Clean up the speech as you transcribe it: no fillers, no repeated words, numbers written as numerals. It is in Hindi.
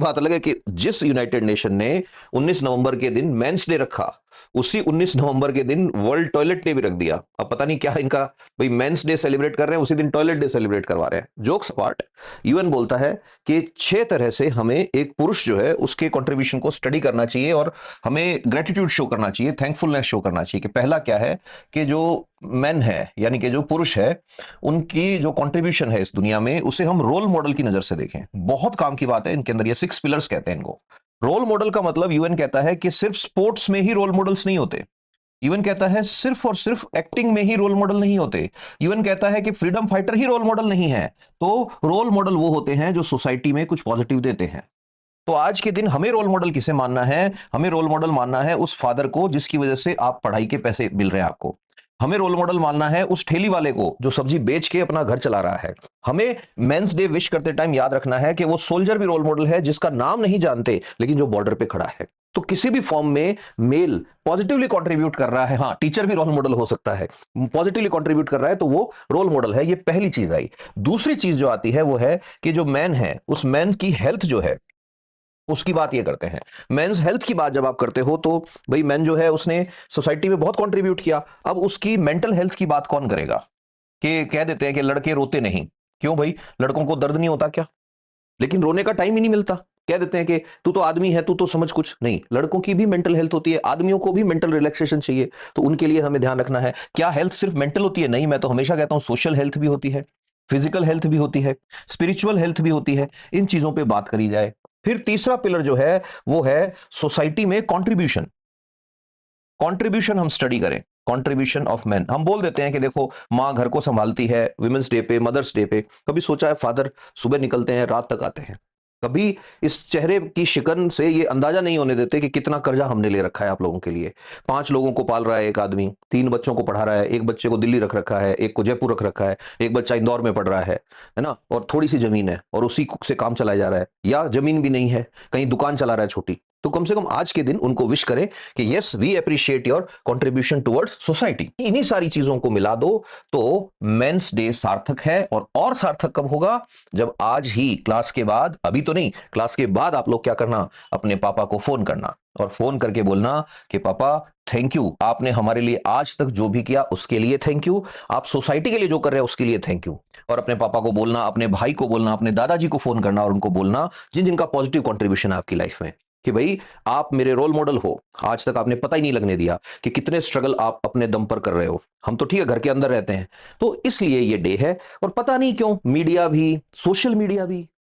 बात अलग है कि जिस यूनाइटेड नेशन ने 19 नवंबर के दिन मेंस डे रखा, उसी 19 नवंबर के दिन वर्ल्ड टॉयलेट डे भी रख दिया। अब पता नहीं क्या इनका, भाई मेंस डे सेलिब्रेट कर रहे हैं, उसी दिन टॉयलेट डे सेलिब्रेट करवा रहे हैं। जोक्स अपार्ट, यूएन बोलता है कि 6 तरह से हमें एक पुरुष जो है उसके कंट्रीब्यूशन को स्टडी करना चाहिए और हमें ग्रेटिट्यूड शो करना चाहिए, थैंकफुलनेस शो करना चाहिए। कि पहला क्या है कि जो मैन है यानी कि जो पुरुष है, उनकी जो कंट्रीब्यूशन है इस दुनिया में उसे हम रोल मॉडल की नजर से देखें। बहुत काम की बात है इनके अंदर, ये 6 पिलर्स कहते हैं इनको। रोल मॉडल का मतलब यूएन कहता है कि सिर्फ स्पोर्ट्स में ही रोल मॉडल्स नहीं होते। यूएन कहता है सिर्फ और सिर्फ एक्टिंग में ही रोल मॉडल नहीं होते। यूएन कहता है कि फ्रीडम फाइटर ही रोल मॉडल नहीं है। तो रोल मॉडल वो होते हैं जो सोसाइटी में कुछ पॉजिटिव देते हैं। तो आज के दिन हमें रोल मॉडल किसे मानना है? हमें रोल मॉडल मानना है उस फादर को जिसकी वजह से आप पढ़ाई के पैसे मिल रहे हैं आपको। हमें रोल मॉडल मानना है उस ठेली वाले को जो सब्जी बेच के अपना घर चला रहा है। हमें मेंस डे विश करते टाइम याद रखना है कि वो सोल्जर भी रोल मॉडल है जिसका नाम नहीं जानते लेकिन जो बॉर्डर पे खड़ा है। तो किसी भी फॉर्म में मेल पॉजिटिवली कंट्रीब्यूट कर रहा है, हाँ टीचर भी रोल मॉडल हो सकता है, पॉजिटिवली कंट्रीब्यूट कर रहा है तो वो रोल मॉडल है। ये पहली चीज आई। दूसरी चीज जो आती है वो है कि जो मैन है उस मैन की हेल्थ जो है उसकी बात ये करते हैं। मेंस हेल्थ की बात जब आप करते हो तो भाई मैन जो है उसने सोसाइटी में बहुत कंट्रीब्यूट किया। अब उसकी मेंटल हेल्थ की बात कौन करेगा? कि कह देते हैं कि लड़के रोते नहीं। क्यों भाई, लड़कों को दर्द नहीं होता क्या? लेकिन रोने का टाइम ही नहीं मिलता। कह देते हैं कि तू तो आदमी है, तू तो समझ कुछ नहीं। लड़कों की भी मेंटल हेल्थ होती है, आदमियों को भी मेंटल रिलैक्सेशन चाहिए, तो उनके लिए हमें ध्यान रखना है। क्या हेल्थ सिर्फ मेंटल होती है? नहीं, मैं तो हमेशा कहता हूं सोशल हेल्थ भी होती है, फिजिकल हेल्थ भी होती है, स्पिरिचुअल हेल्थ भी होती है। इन चीजों पे बात करी जाए। फिर तीसरा पिलर जो है वो है सोसाइटी में कंट्रीब्यूशन। कंट्रीब्यूशन हम स्टडी करें, कंट्रीब्यूशन ऑफ मैन। हम बोल देते हैं कि देखो माँ घर को संभालती है विमेंस डे पे, मदर्स डे पे। कभी सोचा है फादर सुबह निकलते हैं रात तक आते हैं? कभी इस चेहरे की शिकन से ये अंदाजा नहीं होने देते कि कितना कर्जा हमने ले रखा है आप लोगों के लिए। 5 लोगों को पाल रहा है एक आदमी, 3 बच्चों को पढ़ा रहा है, एक बच्चे को दिल्ली रख रखा है, एक को जयपुर रख रखा है, एक बच्चा इंदौर में पढ़ रहा है ना, और थोड़ी सी जमीन है और उसी से काम चलाया जा रहा है, या जमीन भी नहीं है, कहीं दुकान चला रहा है छोटी। तो कम से कम आज के दिन उनको विश करें कि yes we appreciate your contribution towards society. इन्हीं सारी चीजों को मिला दो तो मेंस डे सार्थक है। और सार्थक कब होगा? जब आज ही क्लास के बाद, अभी तो नहीं, क्लास के बाद आप लोग क्या करना, अपने पापा को फोन करना और फोन करके बोलना कि पापा थैंक यू, आपने हमारे लिए आज तक जो भी किया उसके लिए थैंक यू, आप सोसाइटी के लिए जो कर रहे हैं उसके लिए थैंक यू। और अपने पापा को बोलना, अपने भाई को बोलना, अपने दादाजी को फोन करना और उनको बोलना जिन जिनका पॉजिटिव कंट्रीब्यूशन है आपकी लाइफ में, कि भाई आप मेरे रोल मॉडल हो। आज तक आपने पता ही नहीं लगने दिया कि कितने स्ट्रगल आप अपने दम पर कर रहे हो। हम तो ठीक है घर के अंदर रहते हैं, तो इसलिए ये डे है। और पता नहीं क्यों मीडिया भी, सोशल मीडिया भी